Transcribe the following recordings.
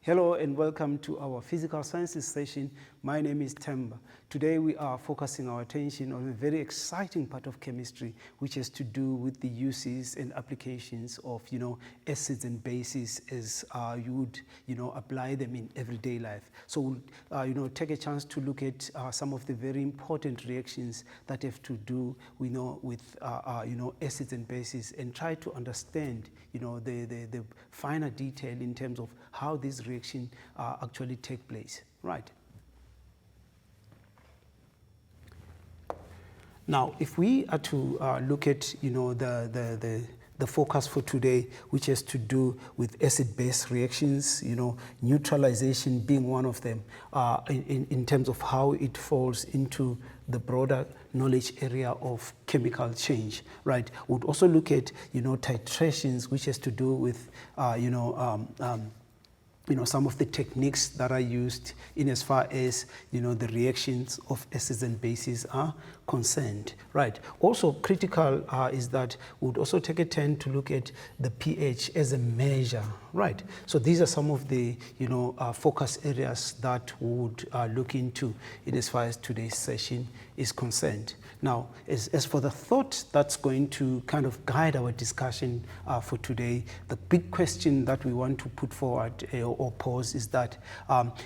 Hello and welcome to our physical sciences session. My name is Temba. Today we are focusing our attention on a very exciting part of chemistry, which has to do with the uses and applications of, acids and bases as you would, apply them in everyday life. So we'll, take a chance to look at some of the very important reactions that have to do, with, acids and bases, and try to understand, the finer detail in terms of how these reactions actually take place, right? Now, if we are to look at, the focus for today, which has to do with acid-base reactions, neutralization being one of them, in terms of how it falls into the broader knowledge area of chemical change, right? We'd also look at, titrations, which has to do with, some of the techniques that are used in as far as, the reactions of acids and bases are concerned, right? Also critical is that we would also take a turn to look at the pH as a measure, right? So these are some of the, focus areas that we would look into in as far as today's session is concerned. Now, as for the thought that's going to kind of guide our discussion for today, the big question that we want to put forward or pose is that,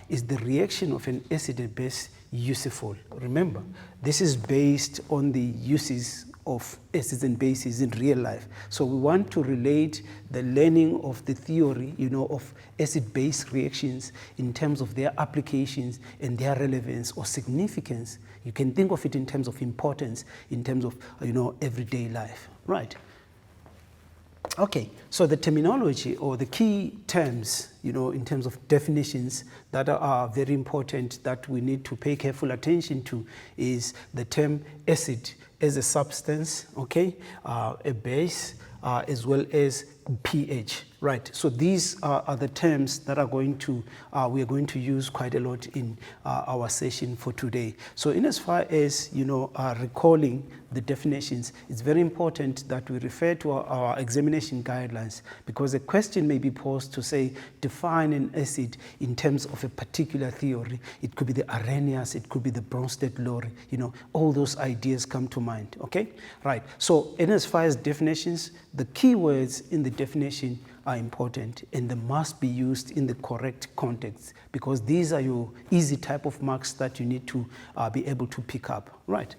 is the reaction of an acid and base useful? Remember, this is based on the uses of acids and bases in real life. So we want to relate the learning of the theory, of acid-base reactions in terms of their applications and their relevance or significance. You can think of it in terms of importance, in terms of, everyday life, right? Okay, so the terminology or the key terms, in terms of definitions that are very important that we need to pay careful attention to is the term acid as a substance, okay, a base, as well as pH, right? So these are the terms that are going to, we are going to use quite a lot in our session for today. So in as far as, recalling the definitions, it's very important that we refer to our examination guidelines, because a question may be posed to say, define an acid in terms of a particular theory. It could be the Arrhenius, it could be the Bronsted-Lowry, all those ideas come to mind, okay? Right, so in as far as definitions, the key words in the definition are important and they must be used in the correct context, because these are your easy type of marks that you need to be able to pick up, right?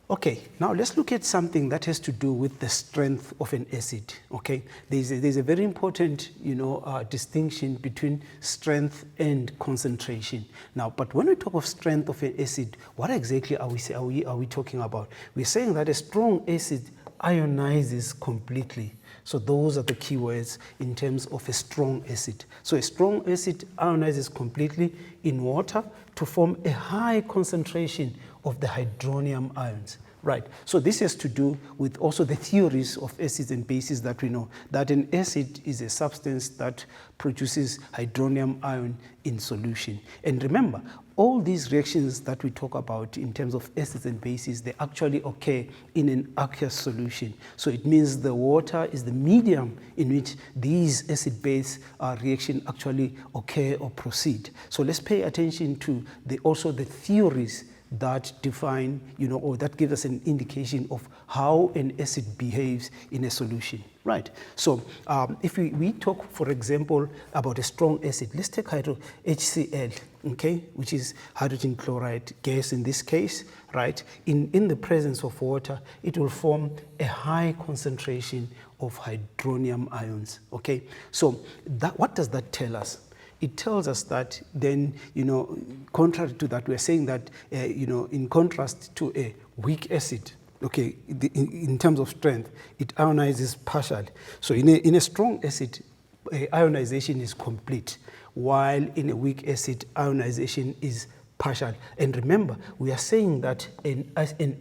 Okay, now let's look at something that has to do with the strength of an acid, okay? There's a very important, distinction between strength and concentration. Now, but when we talk of strength of an acid, what exactly are we talking about? We're saying that a strong acid ionizes completely. So those are the key words in terms of a strong acid. So a strong acid ionizes completely in water to form a high concentration of the hydronium ions. Right, so this has to do with also the theories of acids and bases that we know, that an acid is a substance that produces hydronium ion in solution. And remember, all these reactions that we talk about in terms of acids and bases, they actually occur in an aqueous solution. So it means the water is the medium in which these acid-base reactions actually occur or proceed. So let's pay attention to also the theories that define, or that give us an indication of how an acid behaves in a solution, right? So if we talk, for example, about a strong acid, let's take HCl, okay, which is hydrogen chloride gas in this case, right? In the presence of water, it will form a high concentration of hydronium ions, okay? So what does that tell us? It tells us that then, contrary to that, we're saying that, in contrast to a weak acid, okay, in terms of strength, it ionizes partially. So in a strong acid, ionization is complete, while in a weak acid, ionization is partial. And remember, we are saying that an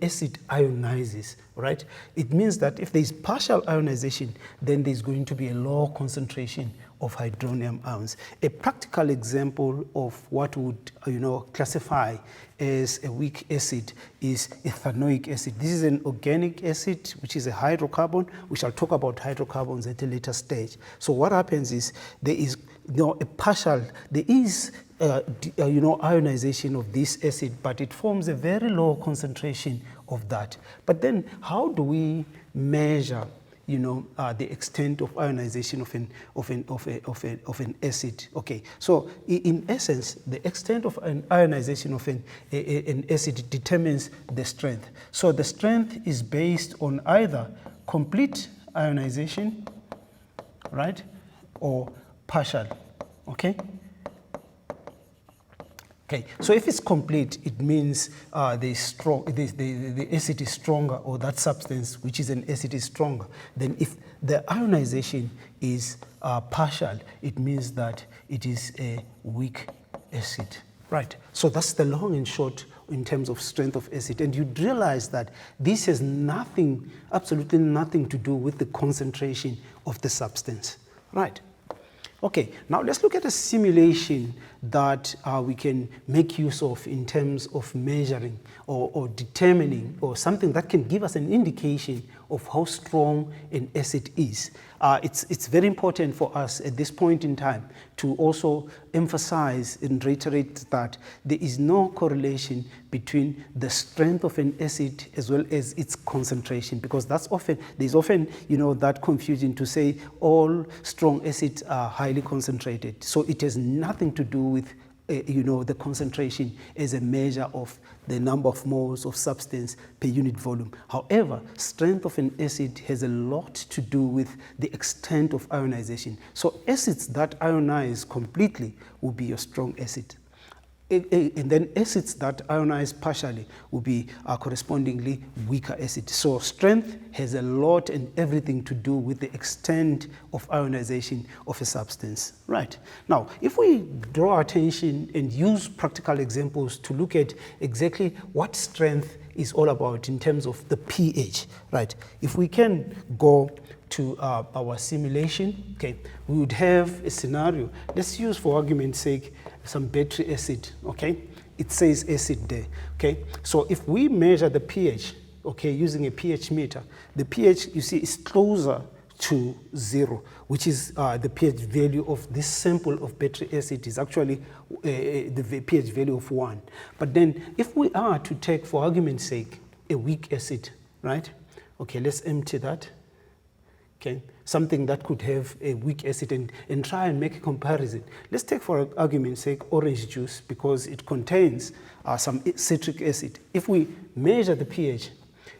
acid ionizes, right? It means that if there is partial ionization, then there's going to be a low concentration of hydronium ions. A practical example of what would classify as a weak acid is ethanoic acid. This is an organic acid which is a hydrocarbon. We shall talk about hydrocarbons at a later stage. So what happens is there is ionization of this acid, but it forms a very low concentration of that. But then how do we measure the extent of ionization of an acid? Okay, so in essence, the extent of an ionization of an acid determines the strength. So the strength is based on either complete ionization, right, or partial. Okay. Okay, so if it's complete, it means the acid is stronger, or that substance which is an acid is stronger. Then if the ionization is partial, it means that it is a weak acid. Right, so that's the long and short in terms of strength of acid. And you'd realize that this has nothing, absolutely nothing to do with the concentration of the substance. Right. Okay, now let's look at a simulation that we can make use of in terms of measuring or determining, or something that can give us an indication of how strong an acid is. It's very important for us at this point in time to also emphasize and reiterate that there is no correlation between the strength of an acid as well as its concentration, because there's often that confusion to say all strong acids are highly concentrated. So it has nothing to do with the concentration as a measure of the number of moles of substance per unit volume. However, strength of an acid has a lot to do with the extent of ionization. So acids that ionize completely will be your strong acid. And then acids that ionize partially will be correspondingly weaker acids. So strength has a lot and everything to do with the extent of ionization of a substance. Right. Now, if we draw our attention and use practical examples to look at exactly what strength is all about in terms of the pH, right? If we can go to our simulation, okay, we would have a scenario. Let's use, for argument's sake, some battery acid, okay? It says acid there, okay? So if we measure the pH, okay, using a pH meter, the pH, you see, is closer to 0, which is the pH value of this sample of battery acid is actually the pH value of 1. But then if we are to take, for argument's sake, a weak acid, right? Okay, let's empty that. Okay, something that could have a weak acid, and try and make a comparison. Let's take, for argument's sake, orange juice, because it contains some citric acid. If we measure the pH,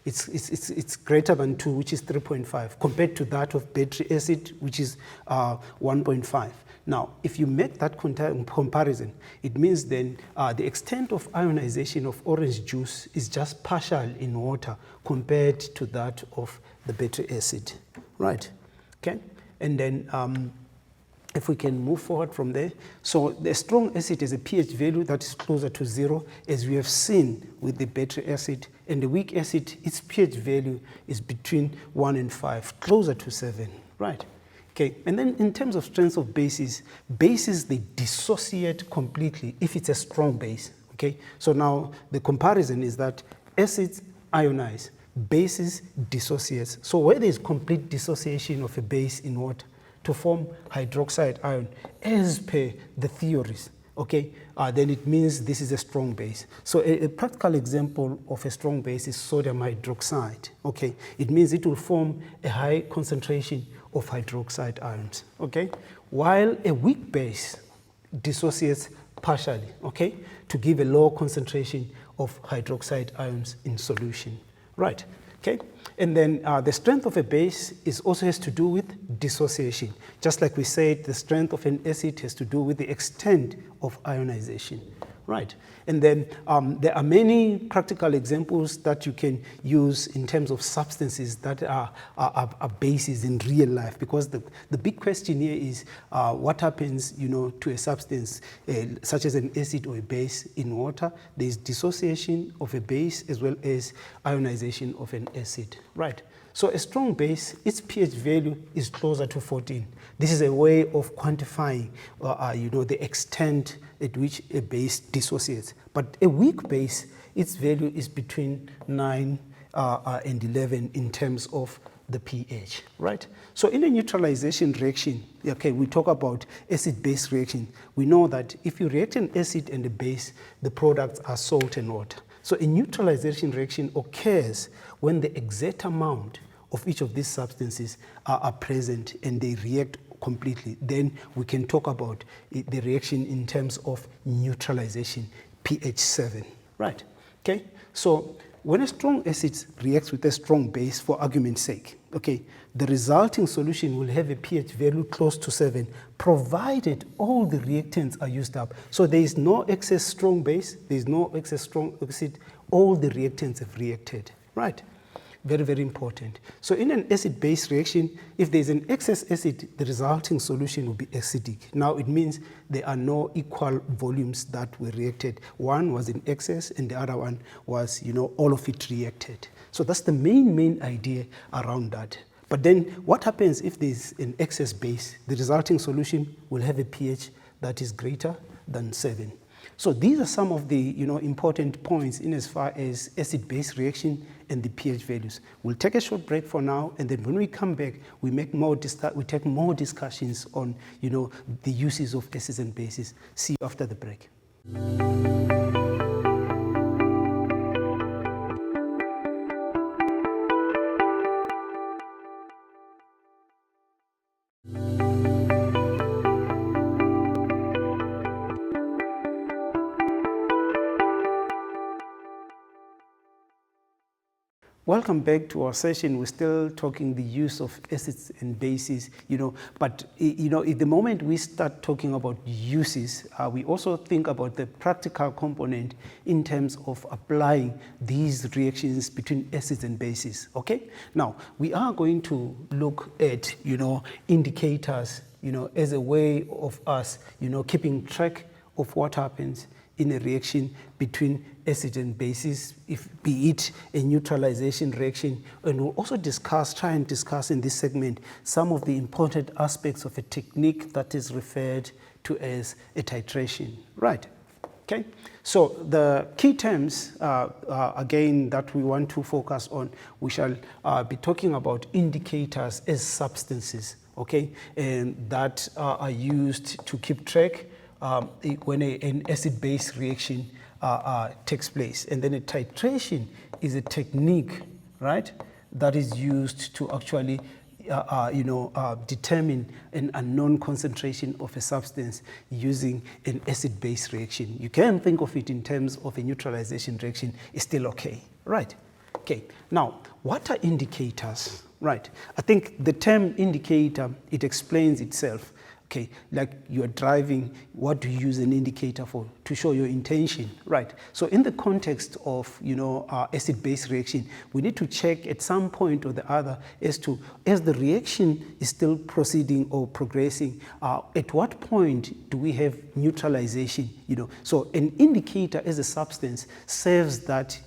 it's greater than 2, which is 3.5, compared to that of battery acid, which is 1.5. Now, if you make that comparison, it means then the extent of ionization of orange juice is just partial in water compared to that of the battery acid. Right, okay, and then if we can move forward from there. So the strong acid is a pH value that is closer to 0, as we have seen with the battery acid, and the weak acid, its pH value is between 1 and 5, closer to 7, right? Okay, and then in terms of strength of bases, they dissociate completely if it's a strong base, okay? So now the comparison is that acids ionize, bases dissociates. So where there is complete dissociation of a base in water to form hydroxide ion, as per the theories, okay, then it means this is a strong base. So a practical example of a strong base is sodium hydroxide, okay? It means it will form a high concentration of hydroxide ions, okay? While a weak base dissociates partially, okay, to give a low concentration of hydroxide ions in solution. Right, okay? And then the strength of a base also has to do with dissociation. Just like we said, the strength of an acid has to do with the extent of ionization. Right, and then there are many practical examples that you can use in terms of substances that are bases in real life, because the big question here is what happens, to a substance such as an acid or a base in water. There is dissociation of a base as well as ionization of an acid. Right. So a strong base, its pH value is closer to 14. This is a way of quantifying, the extent at which a base dissociates. But a weak base, its value is between 9 and 11 in terms of the pH, right? So in a neutralization reaction, okay, we talk about acid-base reaction. We know that if you react an acid and a base, the products are salt and water. So a neutralization reaction occurs when the exact amount of each of these substances are present and they react completely. Then we can talk about the reaction in terms of neutralization, pH 7, right? Okay, so when a strong acid reacts with a strong base, for argument's sake, okay, the resulting solution will have a pH value close to 7, provided all the reactants are used up. So there is no excess strong base, there is no excess strong acid, all the reactants have reacted, right? Very, very important. So in an acid-base reaction, if there's an excess acid, the resulting solution will be acidic. Now it means there are no equal volumes that were reacted. One was in excess and the other one was, all of it reacted. So that's the main idea around that. But then what happens if there's an excess base? The resulting solution will have a pH that is greater than 7. So these are some of the important points in as far as acid-base reaction and the pH values. We'll take a short break for now, and then when we come back, we take more discussions on the uses of acids and bases. See you after the break. Welcome back to our session. We're still talking the use of acids and bases, but at the moment we start talking about uses, we also think about the practical component in terms of applying these reactions between acids and bases, okay? Now, we are going to look at, indicators, as a way of us, keeping track of what happens in a reaction between acid and bases, be it a neutralization reaction. And we'll also try and discuss in this segment some of the important aspects of a technique that is referred to as a titration, right? Okay, so the key terms, again, that we want to focus on, we shall be talking about indicators as substances, okay, and that are used to keep track when an acid-base reaction takes place. And then a titration is a technique, right, that is used to actually determine an unknown concentration of a substance using an acid-base reaction. You can think of it in terms of a neutralization reaction, it's still okay, right? Okay, now, what are indicators, right? I think the term indicator, it explains itself. Okay, like you're driving, what do you use an indicator for? To show your intention, right? So in the context of, acid-base reaction, we need to check at some point or the other as the reaction is still proceeding or progressing, at what point do we have neutralization, So an indicator as a substance serves that,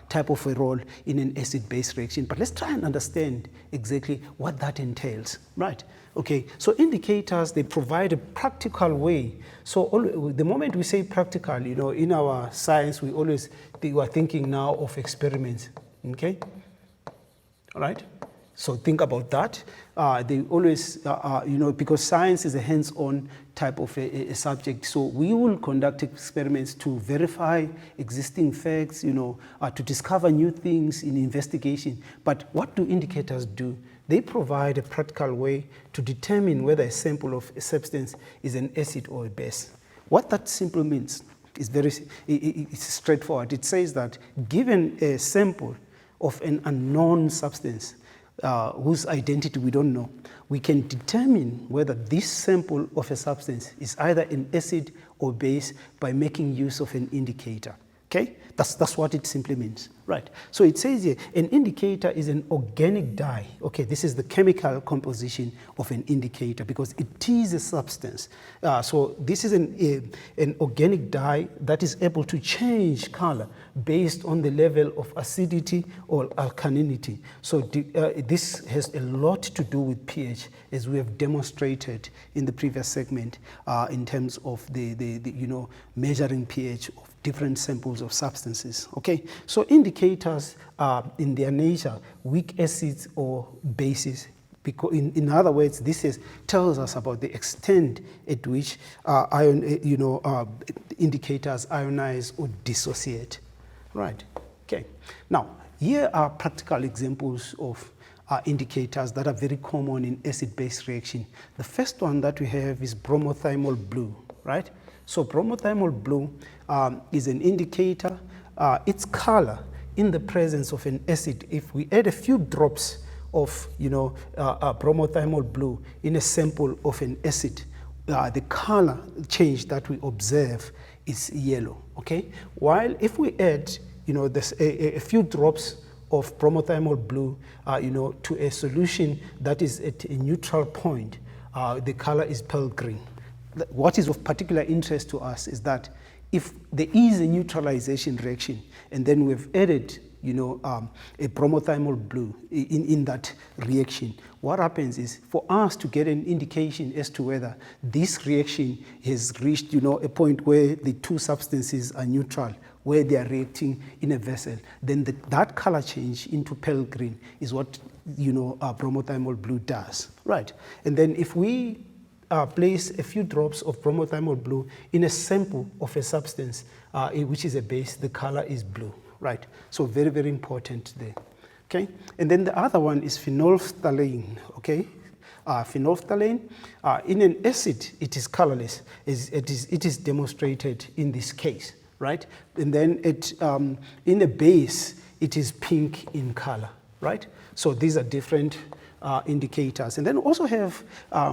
type of a role in an acid-base reaction. But let's try and understand exactly what that entails, right? Okay, so indicators, they provide a practical way. So the moment we say practical, in our science, we are thinking now of experiments, okay? All right? So think about that. They always, because science is a hands-on type of a subject, so we will conduct experiments to verify existing facts, to discover new things in investigation. But what do indicators do? They provide a practical way to determine whether a sample of a substance is an acid or a base. What that simply means is it's straightforward. It says that given a sample of an unknown substance whose identity we don't know, we can determine whether this sample of a substance is either an acid or base by making use of an indicator. Okay, that's what it simply means, right? So it says here, an indicator is an organic dye. Okay, this is the chemical composition of an indicator because it is a substance. So this is an organic dye that is able to change color based on the level of acidity or alkalinity. So this has a lot to do with pH, as we have demonstrated in the previous segment in terms of the measuring pH of different samples of substances. Okay, so indicators in their nature, weak acids or bases. Because in other words, this tells us about the extent at which indicators ionize or dissociate. Right. Okay. Now, here are practical examples of indicators that are very common in acid-base reaction. The first one that we have is bromothiamol blue. Right. So bromothiamol blue is an indicator. Its color in the presence of an acid, if we add a few drops of bromothiamol blue in a sample of an acid, the color change that we observe is yellow. Okay, while if we add a few drops of bromothiamol blue to a solution that is at a neutral point, the color is pale green. What is of particular interest to us is that if there is a neutralization reaction and then we've added a bromothiamol blue in that reaction, what happens is for us to get an indication as to whether this reaction has reached a point where the two substances are neutral, where they are reacting in a vessel, then that color change into pale green is what bromothiamol blue does, right? And then if we place a few drops of bromothiamol blue in a sample of a substance which is a base, the color is blue, right? So very, very important there. Okay, and then the other one is phenolphthalein. Okay, phenolphthalein in an acid it is colorless, it is demonstrated in this case, right? And then in a base it is pink in color, right? So these are different indicators, and then also have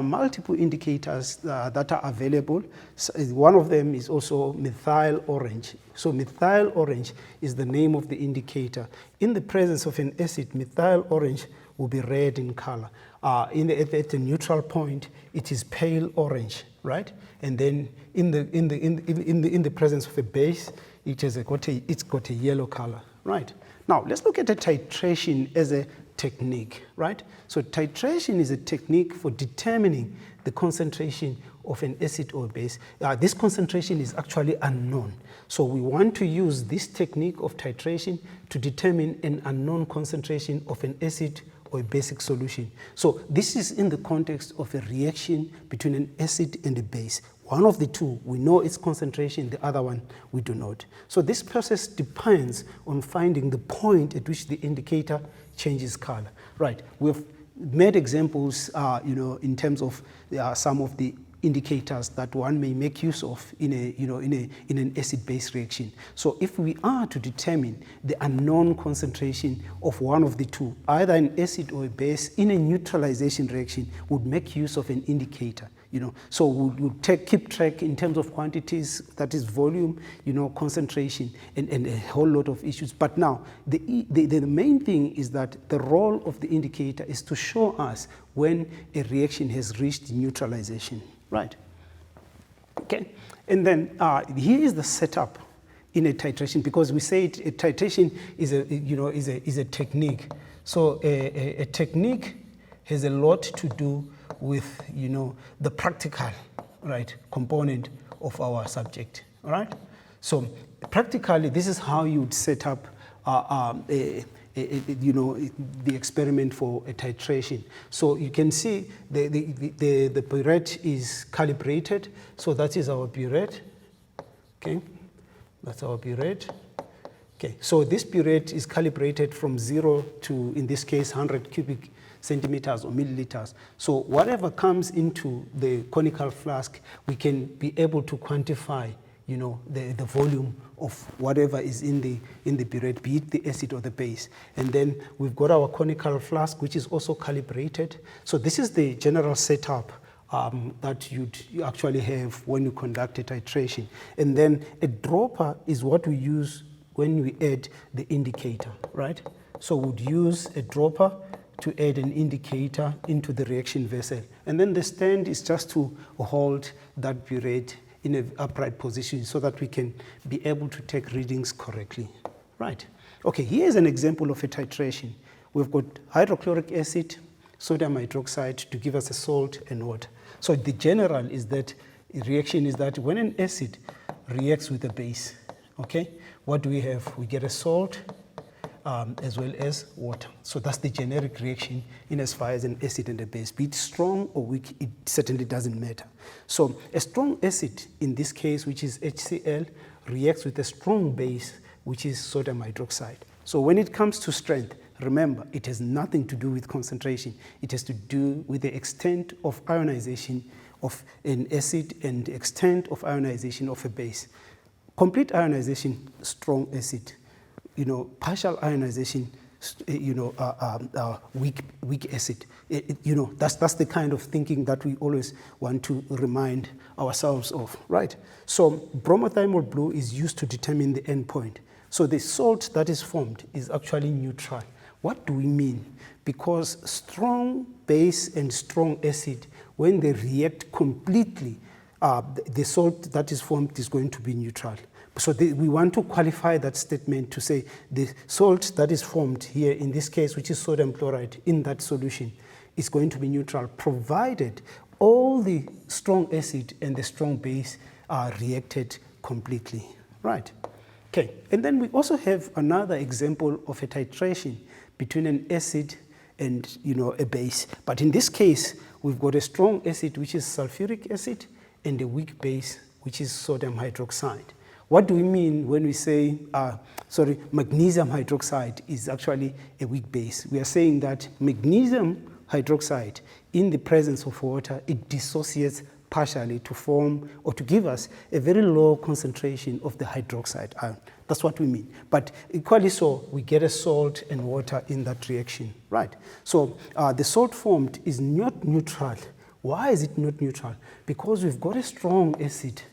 multiple indicators that are available. So one of them is also methyl orange. So methyl orange is the name of the indicator. In the presence of an acid, methyl orange will be red in color. At the neutral point, it is pale orange, right? And then in the presence of a base, it's got a yellow color, right? Now let's look at the titration as a technique, right? So titration is a technique for determining the concentration of an acid or base. This concentration is actually unknown. So we want to use this technique of titration to determine an unknown concentration of an acid or a basic solution. So this is in the context of a reaction between an acid and a base. One of the two, we know its concentration, the other one, we do not. So this process depends on finding the point at which the indicator changes color. Right, we've made examples, in terms of some of the indicators that one may make use of in an acid-base reaction. So if we are to determine the unknown concentration of one of the two, either an acid or a base in a neutralization reaction, would make use of an indicator. So we'll keep track in terms of quantities, that is volume, concentration, and a whole lot of issues. But now, the main thing is that the role of the indicator is to show us when a reaction has reached neutralization, right? Okay, and then here is the setup in a titration, because we say a titration is a technique. So a technique has a lot to do with the practical, right, component of our subject. All right, so practically this is how you would set up the experiment for a titration. So you can see the burette is calibrated. So that is our burette. Okay, that's our burette. Okay, so this burette is calibrated from 0 to, in this case, 100 cubic centimeters or milliliters. So whatever comes into the conical flask, we can be able to quantify, the volume of whatever is in the burette, be it the acid or the base. And then we've got our conical flask, which is also calibrated. So this is the general setup that you actually have when you conduct a titration. And then a dropper is what we use when we add the indicator, right? So we'd use a dropper to add an indicator into the reaction vessel. And then the stand is just to hold that burette in an upright position so that we can be able to take readings correctly, right? Okay, here's an example of a titration. We've got hydrochloric acid, sodium hydroxide to give us a salt and water. So the general is that reaction is that when an acid reacts with a base, okay, what do we have? We get a salt as well as water. So that's the generic reaction in as far as an acid and a base. Be it strong or weak, it certainly doesn't matter. So a strong acid, in this case, which is HCl, reacts with a strong base, which is sodium hydroxide. So when it comes to strength, remember, it has nothing to do with concentration. It has to do with the extent of ionization of an acid and the extent of ionization of a base. Complete ionization, strong acid. Partial ionization, weak acid. That's the kind of thinking that we always want to remind ourselves of, right? So bromothymol blue is used to determine the endpoint. So the salt that is formed is actually neutral. What do we mean? Because strong base and strong acid, when they react completely, the salt that is formed is going to be neutral. So we want to qualify that statement to say the salt that is formed here, in this case, which is sodium chloride, in that solution, is going to be neutral, provided all the strong acid and the strong base are reacted completely, right? Okay, and then we also have another example of a titration between an acid and a base. But in this case, we've got a strong acid, which is sulfuric acid, and a weak base, which is sodium hydroxide. What do we mean when we say, magnesium hydroxide is actually a weak base? We are saying that magnesium hydroxide, in the presence of water, it dissociates partially to form or to give us a very low concentration of the hydroxide ion. That's what we mean. But equally so, we get a salt and water in that reaction, right? So the salt formed is not neutral. Why is it not neutral? Because we've got a strong acid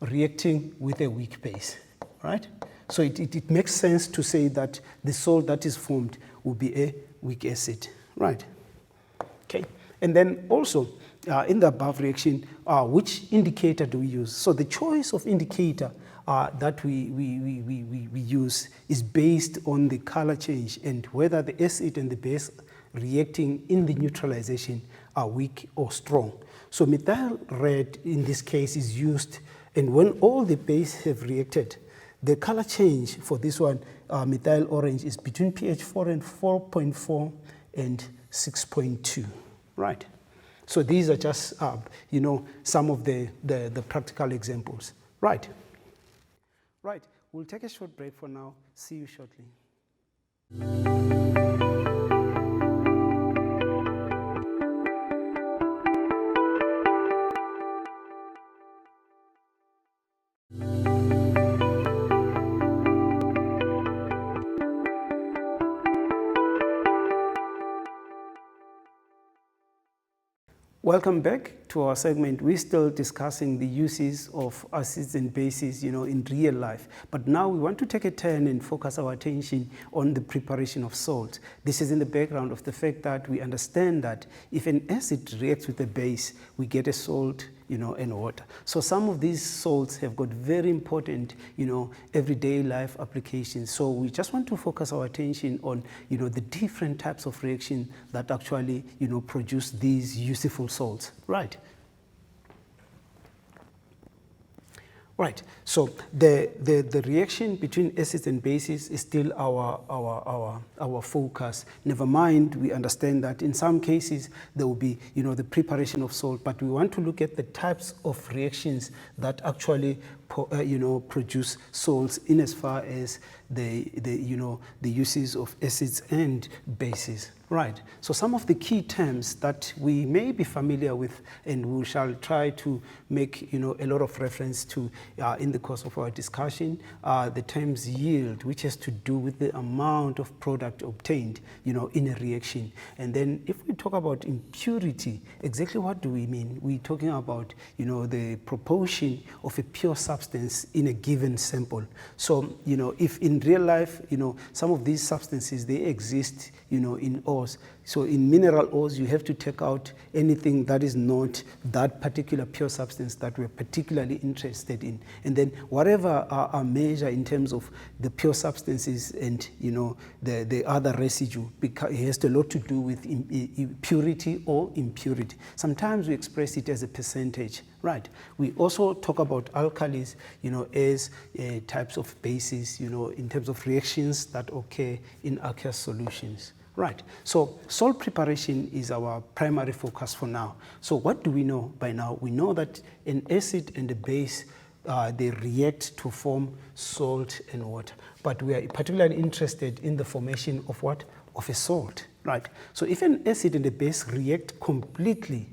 reacting with a weak base, right? So it makes sense to say that the salt that is formed will be a weak acid, right? Okay, and then also in the above reaction, which indicator do we use? So the choice of indicator that we use is based on the color change and whether the acid and the base reacting in the neutralization are weak or strong. So methyl red in this case is used, and when all the base have reacted, the color change for this one, methyl orange, is between pH 4 and 4.4 and 6.2, right? So these are just, some of the practical examples, right? Right, we'll take a short break for now. See you shortly. Welcome back to our segment. We're still discussing the uses of acids and bases, in real life. But now we want to take a turn and focus our attention on the preparation of salt. This is in the background of the fact that we understand that if an acid reacts with a base, we get a salt, and water. So some of these salts have got very important, everyday life applications. So we just want to focus our attention on, the different types of reaction that actually, produce these useful salts, right? Right, so the reaction between acids and bases is still our focus. Never mind, we understand that in some cases there will be, the preparation of salt, but we want to look at the types of reactions that actually, produce salts in as far as the uses of acids and bases. Right. So some of the key terms that we may be familiar with, and we shall try to make a lot of reference to in the course of our discussion, the terms yield, which has to do with the amount of product obtained, in a reaction. And then if we talk about impurity, exactly what do we mean? We're talking about the proportion of a pure substance in a given sample. So if in real life some of these substances, they exist in ores. So in mineral ores, you have to take out anything that is not that particular pure substance that we're particularly interested in. And then whatever our measure in terms of the pure substances and the other residue, because it has a lot to do with purity or impurity. Sometimes we express it as a percentage. Right. We also talk about alkalis, as types of bases, in terms of reactions that occur in aqueous solutions. Right. So salt preparation is our primary focus for now. So what do we know by now? We know that an acid and a base, they react to form salt and water. But we are particularly interested in the formation of what? Of a salt. Right. So if an acid and a base react completely,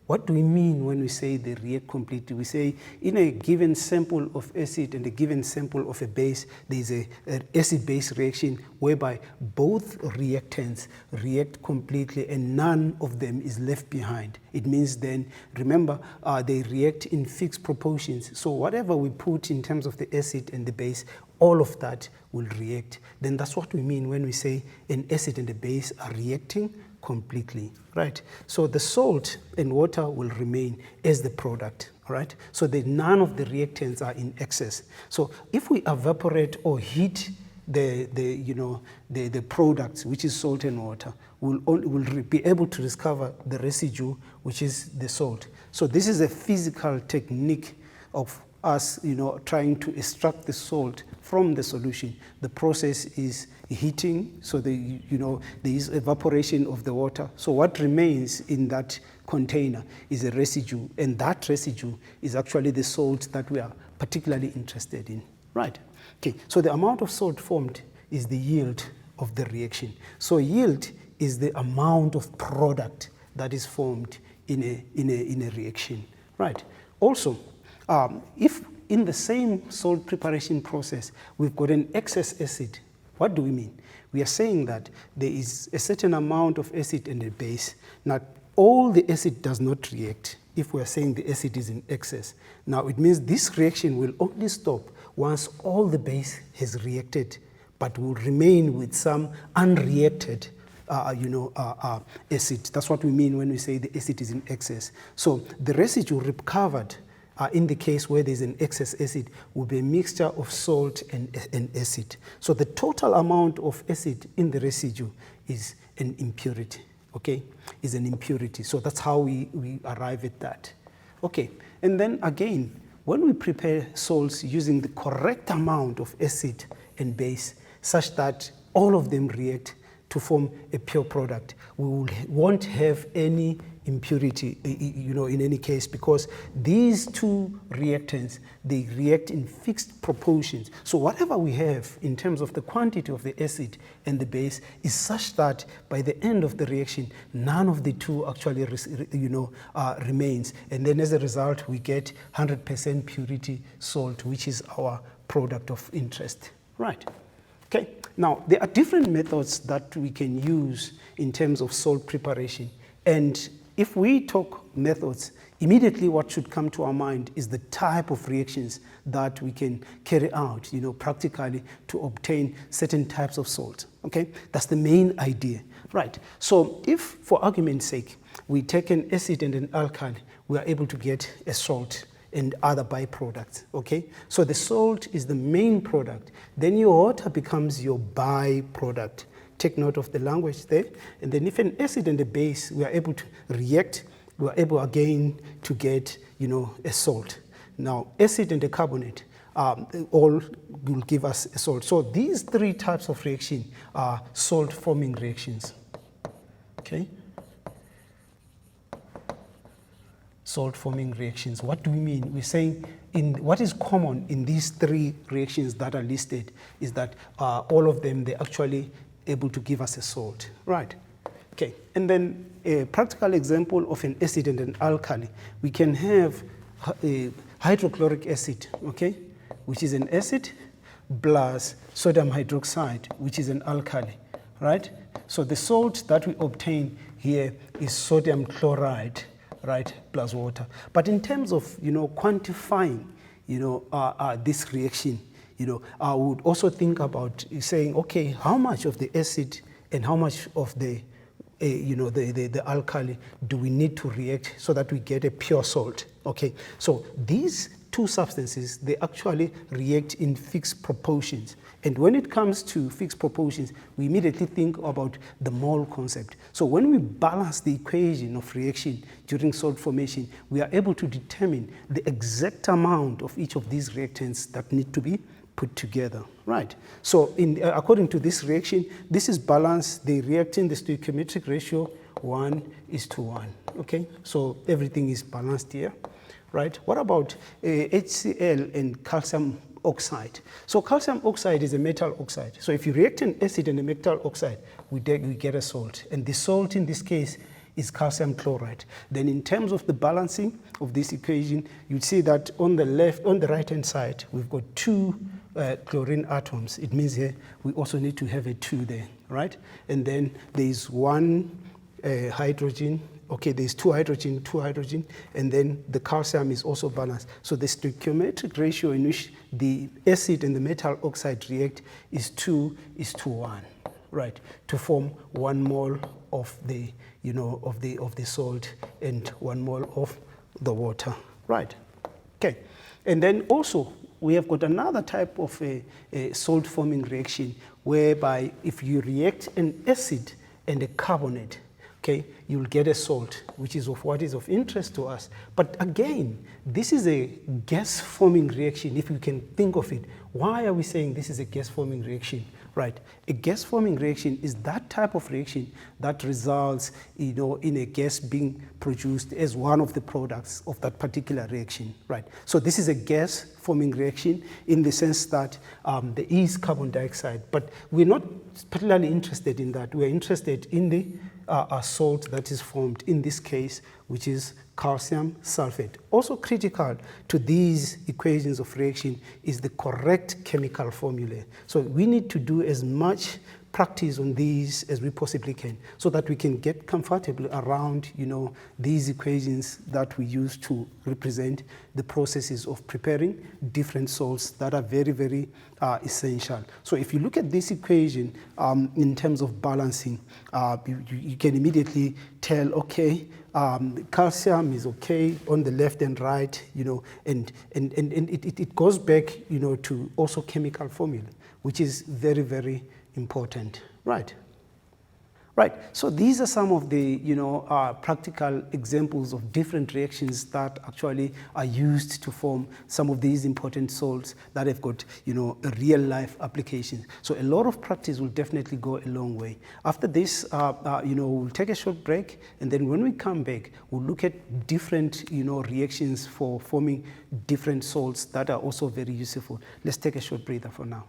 what do we mean when we say they react completely? We say in a given sample of acid and a given sample of a base, there is an acid-base reaction whereby both reactants react completely and none of them is left behind. It means then, remember, they react in fixed proportions. So whatever we put in terms of the acid and the base, all of that will react. Then that's what we mean when we say an acid and a base are reacting completely, right? So the salt and water will remain as the product, all right? So that none of the reactants are in excess. So if we evaporate or heat the products, which is salt and water, we'll be able to discover the residue, which is the salt. So this is a physical technique of us, trying to extract the salt from the solution. The process is heating, so there is evaporation of the water. So what remains in that container is a residue, and that residue is actually the salt that we are particularly interested in. Right. Okay. So the amount of salt formed is the yield of the reaction. So yield is the amount of product that is formed in a reaction. Right. Also, if in the same salt preparation process we've got an excess acid, what do we mean? We are saying that there is a certain amount of acid in the base. Now, all the acid does not react if we are saying the acid is in excess. Now, it means this reaction will only stop once all the base has reacted, but will remain with some unreacted acid. That's what we mean when we say the acid is in excess. So the residue recovered in the case where there's an excess acid will be a mixture of salt and acid. So the total amount of acid in the residue is an impurity, okay? Is an impurity. So that's how we arrive at that. Okay, and then again, when we prepare salts using the correct amount of acid and base such that all of them react to form a pure product, we won't have any impurity, in any case, because these two reactants, they react in fixed proportions. So whatever we have in terms of the quantity of the acid and the base is such that by the end of the reaction, none of the two actually, remains. And then as a result, we get 100% purity salt, which is our product of interest. Right. Okay. Now, there are different methods that we can use in terms of salt preparation. And if we talk methods, immediately what should come to our mind is the type of reactions that we can carry out, practically to obtain certain types of salt. Okay, that's the main idea. Right. So if, for argument's sake, we take an acid and an alkali, we are able to get a salt and other byproducts, okay? So the salt is the main product. Then your water becomes your byproduct. Take note of the language there. And then if an acid and a base, we are able to react, we are able again to get, a salt. Now, acid and a carbonate all will give us a salt. So these three types of reaction are salt-forming reactions, okay? Salt-forming reactions. What do we mean? We're saying what is common in these three reactions that are listed is that all of them, they're actually able to give us a salt, right? And then a practical example of an acid and an alkali, we can have a hydrochloric acid, okay, which is an acid, plus sodium hydroxide, which is an alkali, right? So the salt that we obtain here is sodium chloride, right, plus water. But in terms of, quantifying, this reaction, I would also think about saying, okay, how much of the acid and how much of the alkali do we need to react so that we get a pure salt? Okay, so these two substances, they actually react in fixed proportions. And when it comes to fixed proportions, we immediately think about the mole concept. So when we balance the equation of reaction during salt formation, we are able to determine the exact amount of each of these reactants that need to be put together, right? So according to this reaction, this is balanced. The reactant, the stoichiometric ratio, 1:1, okay? So everything is balanced here, right? What about HCl and calcium oxide? So calcium oxide is a metal oxide. So if you react an acid and a metal oxide, we get a salt. And the salt in this case is calcium chloride. Then in terms of the balancing of this equation, you'd see that on the right-hand side, we've got 2 chlorine atoms. It means here we also need to have a 2 there, right? And then there's 1 hydrogen. Okay, there's 2 hydrogen, and then the calcium is also balanced. So the stoichiometric ratio in which the acid and the metal oxide react is 2:1, right, to form 1 mole of the, of the salt and 1 mole of the water, right? Okay, and then also we have got another type of a salt-forming reaction whereby if you react an acid and a carbonate, okay, you'll get a salt, which is of what is of interest to us. But again, this is a gas-forming reaction, if you can think of it. Why are we saying this is a gas-forming reaction? Right, a gas-forming reaction is that type of reaction that results, in a gas being produced as one of the products of that particular reaction, right? So this is a gas-forming reaction in the sense that there is carbon dioxide, but we're not particularly interested in that. We're interested in the salt that is formed in this case, which is calcium sulfate. Also critical to these equations of reaction is the correct chemical formula. So we need to do as much practice on these as we possibly can so that we can get comfortable around, these equations that we use to represent the processes of preparing different salts that are very, very essential. So if you look at this equation in terms of balancing, you can immediately tell, okay, calcium is okay on the left and right, and it goes back, to also chemical formula, which is very, very important, right? Right, so these are some of the, practical examples of different reactions that actually are used to form some of these important salts that have got, a real life application. So a lot of practice will definitely go a long way. After this, we'll take a short break, and then when we come back, we'll look at different, reactions for forming different salts that are also very useful. Let's take a short breather for now.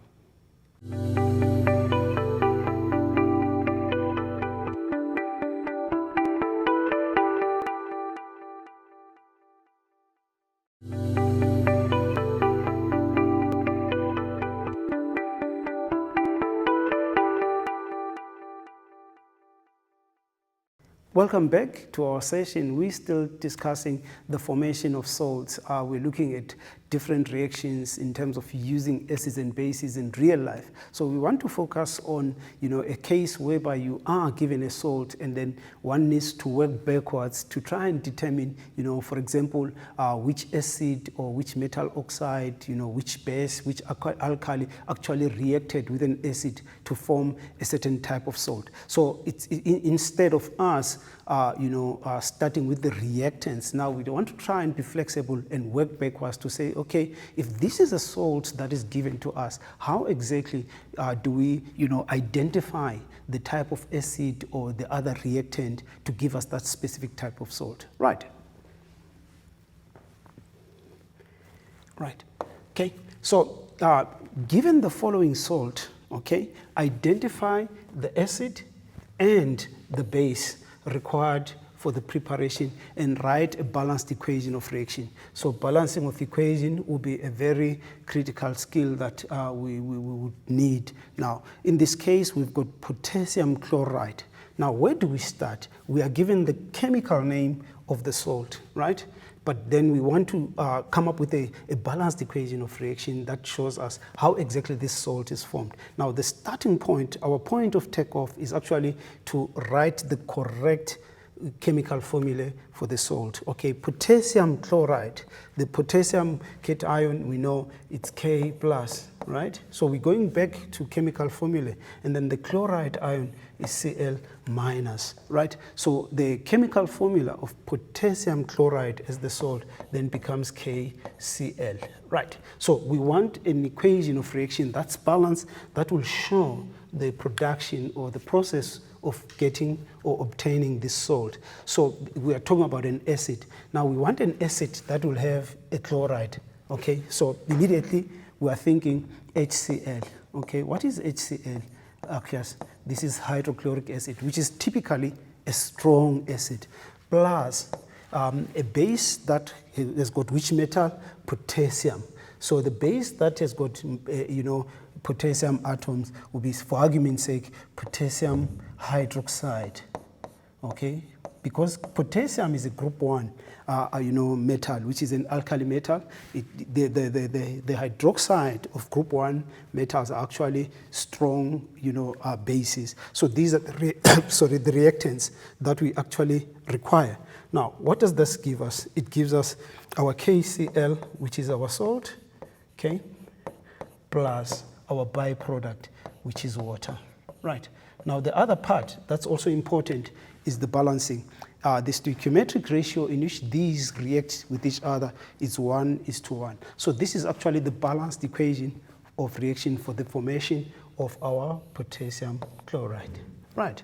Welcome back to our session. We're still discussing the formation of salts. We're looking at different reactions in terms of using acids and bases in real life. So we want to focus on, a case whereby you are given a salt and then one needs to work backwards to try and determine, for example, which acid or which metal oxide, which base, which alkali actually reacted with an acid to form a certain type of salt. So it's instead of us starting with the reactants, now we want to try and be flexible and work backwards to say, okay, if this is a salt that is given to us, how exactly do we, identify the type of acid or the other reactant to give us that specific type of salt, right? Right, okay, so given the following salt, okay, identify the acid and the base required for the preparation and write a balanced equation of reaction. So balancing of equation will be a very critical skill that we would need. Now, in this case, we've got potassium chloride. Now, where do we start? We are given the chemical name of the salt, right? But then we want to come up with a balanced equation of reaction that shows us how exactly this salt is formed. Now, the starting point, our point of takeoff is actually to write the correct chemical formula for the salt. Okay, potassium chloride, the potassium cation, we know it's K plus, right? So we're going back to chemical formula, and then the chloride ion is Cl minus, right? So the chemical formula of potassium chloride as the salt then becomes KCl, right? So we want an equation of reaction that's balanced, that will show the production or the process of getting or obtaining this salt. So we are talking about an acid. Now we want an acid that will have a chloride, okay? So immediately we are thinking HCl, okay? What is HCl? Yes, this is hydrochloric acid, which is typically a strong acid, plus a base that has got which metal? Potassium. So the base that has got, potassium atoms will be, for argument's sake, potassium hydroxide, okay? Because potassium is a group 1, metal, which is an alkali metal. The hydroxide of group 1 metals are actually strong, bases. So these are the the reactants that we actually require. Now, what does this give us? It gives us our KCl, which is our salt, okay, plus our byproduct, which is water, right? Now, the other part that's also important is the balancing. The stoichiometric ratio in which these react with each other is 1:1. So this is actually the balanced equation of reaction for the formation of our potassium chloride, right?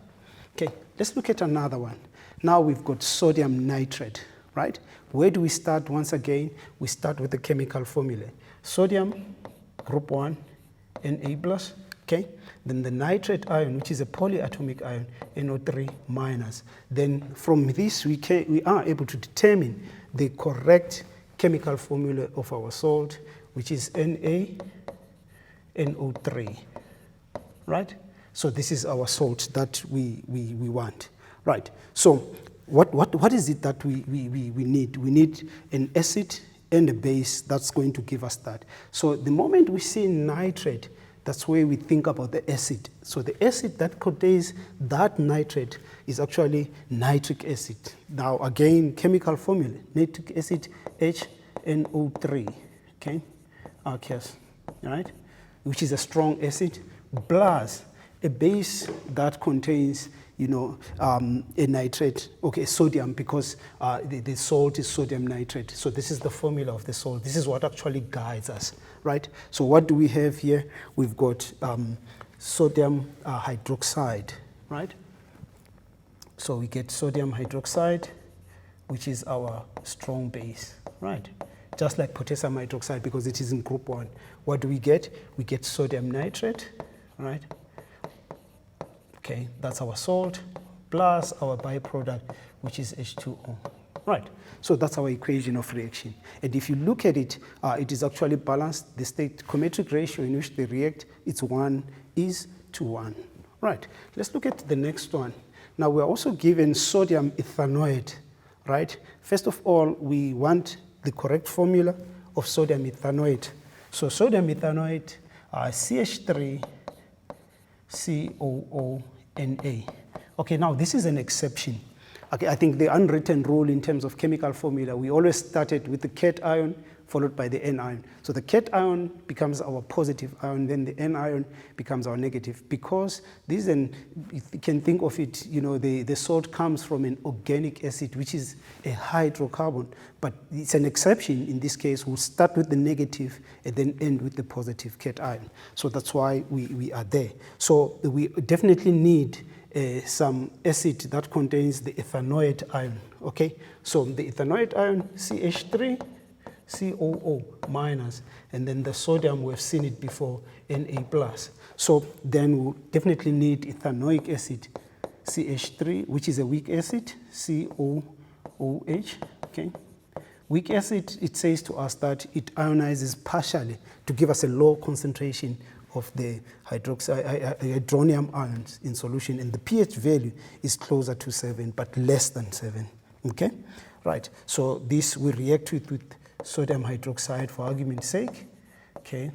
Okay, let's look at another one. Now we've got sodium nitrate, right? Where do we start once again? We start with the chemical formula. Sodium, group 1, Na plus, okay? Then the nitrate ion, which is a polyatomic ion, NO3 minus. Then from this, we are able to determine the correct chemical formula of our salt, which is NaNO3, right? So this is our salt that we want, right? So what is it that we need? We need an acid and a base that's going to give us that. So the moment we see nitrate, that's where we think about the acid. So the acid that contains that nitrate is actually nitric acid. Now again, chemical formula, nitric acid HNO3, okay? Yes, right? Which is a strong acid, plus a base that contains, a nitrate, okay, sodium, because the salt is sodium nitrate. So this is the formula of the salt. This is what actually guides us, right? So what do we have here? We've got sodium hydroxide, right? So we get sodium hydroxide, which is our strong base, right? Just like potassium hydroxide, because it is in group 1. What do we get? We get sodium nitrate, right? Okay, that's our salt, plus our byproduct, which is H2O, right? So that's our equation of reaction. And if you look at it, it is actually balanced. The stoichiometric ratio in which they react, it's 1:1, right? Let's look at the next one. Now, we're also given sodium ethanoate, right? First of all, we want the correct formula of sodium ethanoate. So sodium ethanoate, CH3COONA. Okay, now this is an exception. Okay, I think the unwritten rule in terms of chemical formula, we always started with the cation followed by the anion. So the cation becomes our positive ion, then the anion becomes our negative, because this, and you can think of it, the salt comes from an organic acid, which is a hydrocarbon, but it's an exception. In this case, we'll start with the negative and then end with the positive cation. So that's why we are there. So we definitely need some acid that contains the ethanoate ion, okay? So the ethanoate ion, CH3COO minus, and then the sodium, we've seen it before, Na plus. So then we'll definitely need ethanoic acid, CH3, which is a weak acid, COOH, okay? Weak acid, it says to us that it ionizes partially to give us a low concentration of the hydronium ions in solution, and the pH value is closer to 7, but less than 7, okay? Right, so this we react with sodium hydroxide for argument's sake, okay?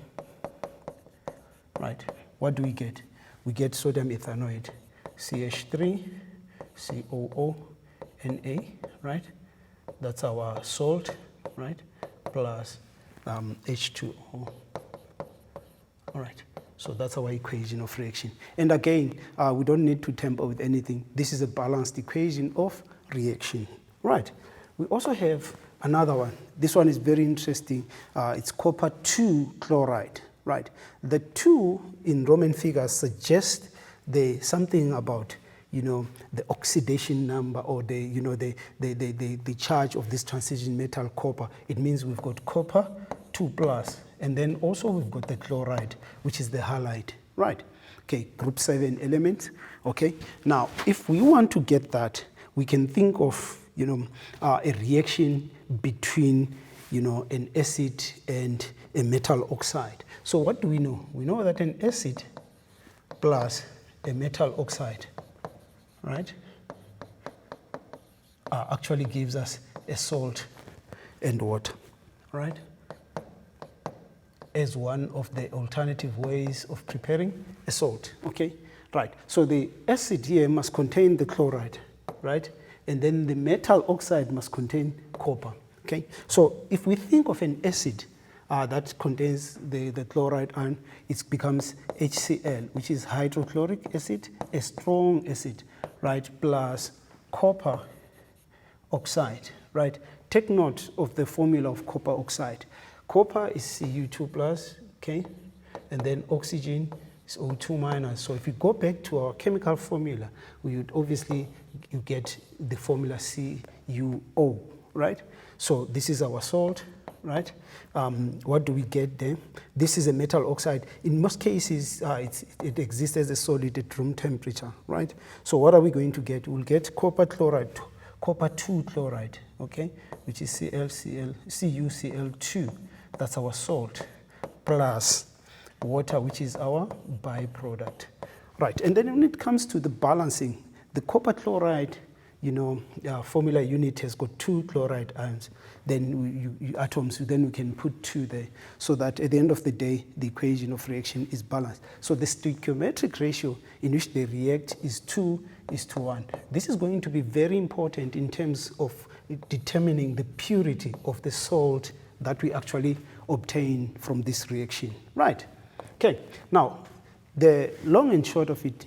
Right, what do we get? We get sodium ethanoate, CH3, COO, Na, right? That's our salt, right? Plus H2O. All right, so that's our equation of reaction. And again, we don't need to tamper with anything. This is a balanced equation of reaction, right? We also have another one. This one is very interesting. It's copper 2 chloride, right? The 2 in Roman figures suggest something about, you know, the oxidation number or the charge of this transition metal copper. It means we've got copper 2 plus, and then also we've got the chloride, which is the halide, right? Okay, group 7 elements, okay? Now, if we want to get that, we can think of, you know, a reaction between, you know, an acid and a metal oxide. So what do we know? We know that an acid plus a metal oxide, right, actually gives us a salt and water, right, as one of the alternative ways of preparing a salt, okay? Right, so the acid here must contain the chloride, right? And then the metal oxide must contain copper, okay? So if we think of an acid that contains the chloride ion, it becomes HCl, which is hydrochloric acid, a strong acid, right, plus copper oxide, right? Take note of the formula of copper oxide. Copper is Cu2 plus, okay? And then oxygen is O2 minus. So if you go back to our chemical formula, we would obviously, you get the formula CuO, right? So this is our salt, right? What do we get there? This is a metal oxide. In most cases, it exists as a solid at room temperature, right? So what are we going to get? We'll get copper chloride, copper 2 chloride, okay? Which is CuCl2. That's our salt, plus water, which is our byproduct, right? And then when it comes to the balancing, the copper chloride, you know, formula unit has got 2 chloride ions. Then atoms, then we can put 2 there, so that at the end of the day, the equation of reaction is balanced. So the stoichiometric ratio in which they react is 2:1. This is going to be very important in terms of determining the purity of the salt that we actually obtain from this reaction, right? Okay, now, the long and short of it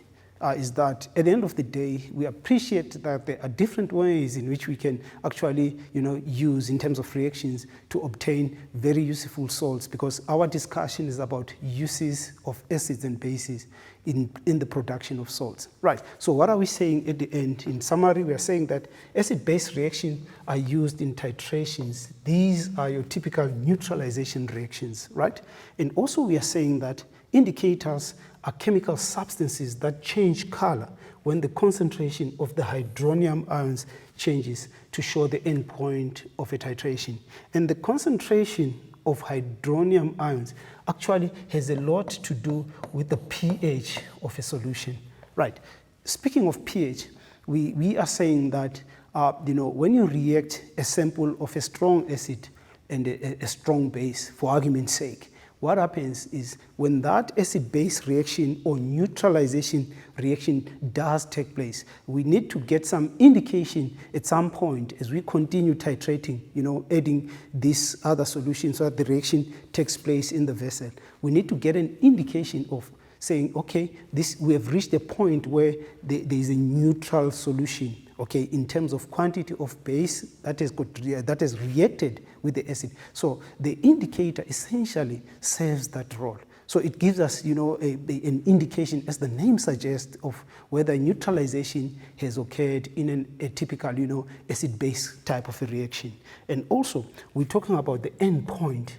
is that at the end of the day, we appreciate that there are different ways in which we can actually, you know, use in terms of reactions to obtain very useful salts, because our discussion is about uses of acids and bases in the production of salts. Right, so what are we saying at the end? In summary, we are saying that acid-base reactions are used in titrations. These are your typical neutralization reactions, right? And also we are saying that indicators are chemical substances that change color when the concentration of the hydronium ions changes to show the end point of a titration. And the concentration of hydronium ions actually has a lot to do with the pH of a solution. Right. Speaking of pH, we are saying that you know, when you react a sample of a strong acid and a strong base, for argument's sake, what happens is when that acid-base reaction or neutralization reaction does take place, we need to get some indication at some point as we continue titrating, you know, adding this other solution so that the reaction takes place in the vessel. We need to get an indication of saying, okay, we have reached a point where there is a neutral solution, okay, in terms of quantity of base that has reacted with the acid. So the indicator essentially serves that role. So it gives us, you know, an indication, as the name suggests, of whether neutralization has occurred in a typical, you know, acid-base type of a reaction. And also, we're talking about the end point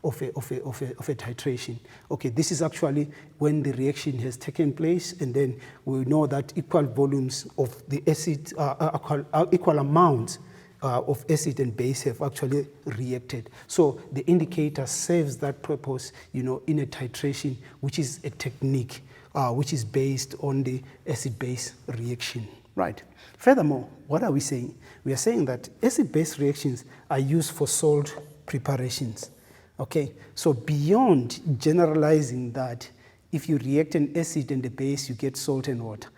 of a titration. Okay, this is actually when the reaction has taken place, and then we know that equal volumes of the acid, equal amounts of acid and base have actually reacted. So the indicator serves that purpose, in a titration, which is a technique which is based on the acid-base reaction. Right. Furthermore, what are we saying? We are saying that acid-base reactions are used for salt preparations. Okay, so beyond generalizing that if you react an acid and a base, you get salt and water,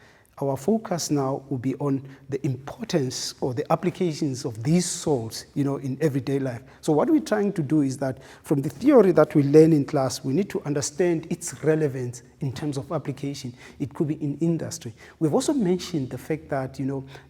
our focus now will be on the importance or the applications of these salts, in everyday life. So what we're trying to do is that from the theory that we learn in class, we need to understand its relevance in terms of application. It could be in industry. We've also mentioned the fact that,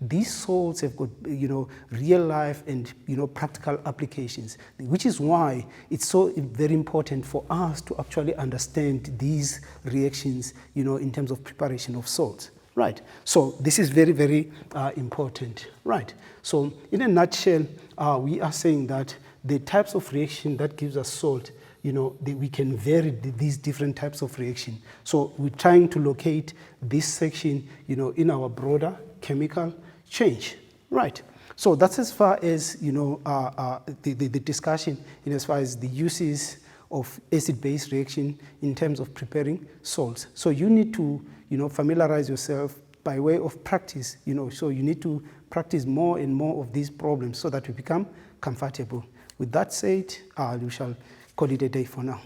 these salts have got, real life and, practical applications, which is why it's so very important for us to actually understand these reactions, in terms of preparation of salts. Right, so this is very, very important. Right, so in a nutshell, we are saying that the types of reaction that gives us salt, we can vary these different types of reaction. So we're trying to locate this section, in our broader chemical change. Right, so that's as far as, the discussion in as far as the uses of acid-base reaction in terms of preparing salts. So you need to, familiarize yourself by way of practice, so you need to practice more and more of these problems so that we become comfortable. With that said, we shall call it a day for now.